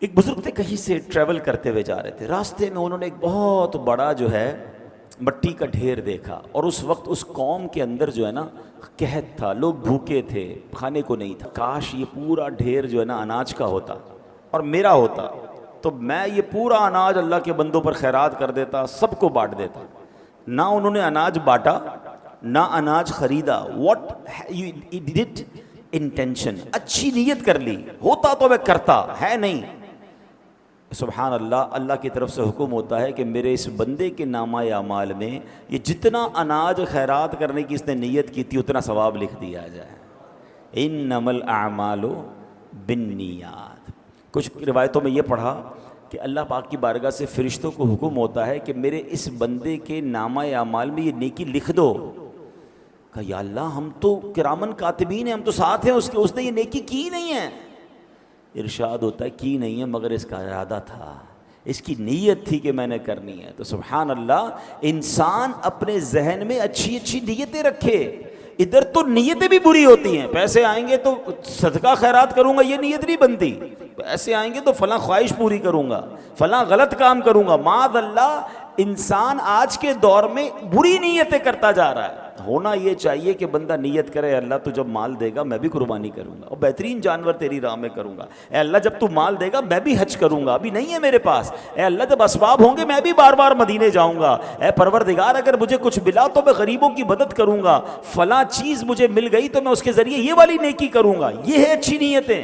ایک بزرگ تھے، کہیں سے ٹریول کرتے ہوئے جا رہے تھے، راستے میں انہوں نے ایک بہت بڑا جو ہے مٹی کا ڈھیر دیکھا، اور اس وقت اس قوم کے اندر جو ہے نا قحط تھا، لوگ بھوکے تھے، کھانے کو نہیں تھا۔ کاش یہ پورا ڈھیر جو ہے نا اناج کا ہوتا اور میرا ہوتا، تو میں یہ پورا اناج اللہ کے بندوں پر خیرات کر دیتا، سب کو بانٹ دیتا۔ نہ انہوں نے اناج بانٹا، نہ اناج خریدا۔ واٹ یو ڈڈ انٹینشن، اچھی نیت کر لی، ہوتا تو میں کرتا، ہے نہیں۔ سبحان اللہ، اللہ کی طرف سے حکم ہوتا ہے کہ میرے اس بندے کے نامہ اعمال میں یہ جتنا اناج خیرات کرنے کی اس نے نیت کی تھی اتنا ثواب لکھ دیا جائے۔ انما الاعمال بالنیات۔ کچھ روایتوں میں یہ پڑھا کہ اللہ پاک کی بارگاہ سے فرشتوں کو حکم ہوتا ہے کہ میرے اس بندے کے نامہ اعمال میں یہ نیکی لکھ دو۔ کہا یا اللہ ہم تو کرامن کاتبین ہیں، ہم تو ساتھ ہیں اس نے یہ نیکی کی نہیں ہے۔ ارشاد ہوتا ہے کی نہیں ہے، مگر اس کا ارادہ تھا، اس کی نیت تھی کہ میں نے کرنی ہے۔ تو سبحان اللہ، انسان اپنے ذہن میں اچھی اچھی نیتیں رکھے۔ ادھر تو نیتیں بھی بری ہوتی ہیں، پیسے آئیں گے تو صدقہ خیرات کروں گا، یہ نیت نہیں بنتی۔ پیسے آئیں گے تو فلاں خواہش پوری کروں گا، فلاں غلط کام کروں گا۔ معاذ اللہ، انسان آج کے دور میں بری نیتیں کرتا جا رہا ہے۔ ہونا یہ چاہیے کہ بندہ نیت کرے، اللہ تو جب مال دے گا میں بھی قربانی کروں گا اور بہترین جانور تیری راہ میں کروں گا۔ اے اللہ جب تو مال دے گا میں بھی حج کروں گا، ابھی نہیں ہے میرے پاس۔ اے اللہ جب اسباب ہوں گے میں بھی بار بار مدینے جاؤں گا۔ اے پروردگار اگر مجھے کچھ ملا تو میں غریبوں کی مدد کروں گا، فلاں چیز مجھے مل گئی تو میں اس کے ذریعے یہ والی نیکی کروں گا۔ یہ ہے اچھی نیتیں۔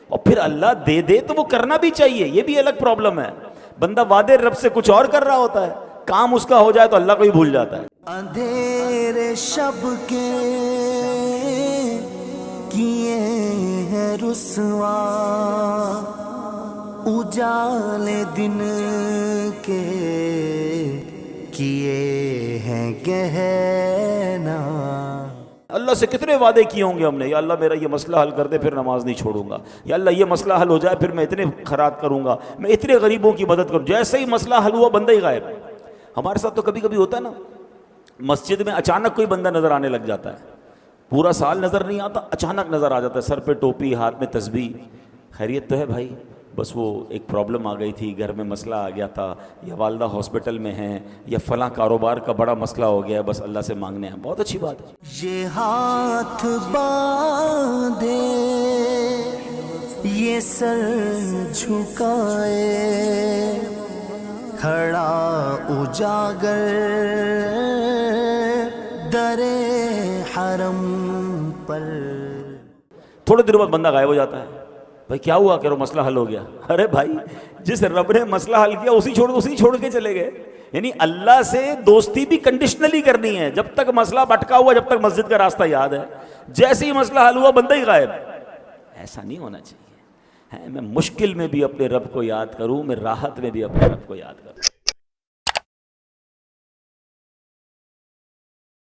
اور پھر اللہ دے دے تو وہ کرنا بھی چاہیے، یہ بھی الگ پرابلم ہے۔ بندہ وعدے رب سے کچھ اور کر رہا ہوتا ہے، کام اس کا ہو جائے تو اللہ کو ہی بھول جاتا ہے۔ اندھیرے شب کے کیے ہیں رسوا، اجالے دن کے کیے ہیں گہنا۔ اللہ سے کتنے وعدے کیے ہوں گے ہم نے، یا اللہ میرا یہ مسئلہ حل کر دے پھر نماز نہیں چھوڑوں گا، یا اللہ یہ مسئلہ حل ہو جائے پھر میں اتنے خیرات کروں گا، میں اتنے غریبوں کی مدد کروں۔ جیسے ہی مسئلہ حل ہوا بندہ ہی غائب۔ ہمارے ساتھ تو کبھی کبھی ہوتا ہے نا، مسجد میں اچانک کوئی بندہ نظر آنے لگ جاتا ہے، پورا سال نظر نہیں آتا، اچانک نظر آ جاتا ہے، سر پہ ٹوپی، ہاتھ میں تسبیح۔ خیریت تو ہے بھائی؟ بس وہ ایک پرابلم آ گئی تھی، گھر میں مسئلہ آ گیا تھا، یا والدہ ہاسپٹل میں ہیں، یا فلاں کاروبار کا بڑا مسئلہ ہو گیا ہے، بس اللہ سے مانگنے ہیں۔ بہت اچھی بات ہے۔ یہ ہاتھ باندھے یہ سر جھکائے، کھڑا اجاگر در حرم پر۔ تھوڑے دیر بعد بندہ غائب ہو جاتا ہے۔ بھائی کیا ہوا؟ کہ وہ مسئلہ حل ہو گیا۔ ارے بھائی جس رب نے مسئلہ حل کیا اسی چھوڑ کے چلے گئے۔ یعنی اللہ سے دوستی بھی کنڈیشنلی کرنی ہے۔ جب تک مسئلہ بھٹکا ہوا، جب تک مسجد کا راستہ یاد ہے، جیسے ہی مسئلہ حل ہوا بندہ ہی غائب۔ ایسا نہیں ہونا چاہیے۔ میں مشکل میں بھی اپنے رب کو یاد کروں، میں راحت میں بھی اپنے رب کو یاد کروں۔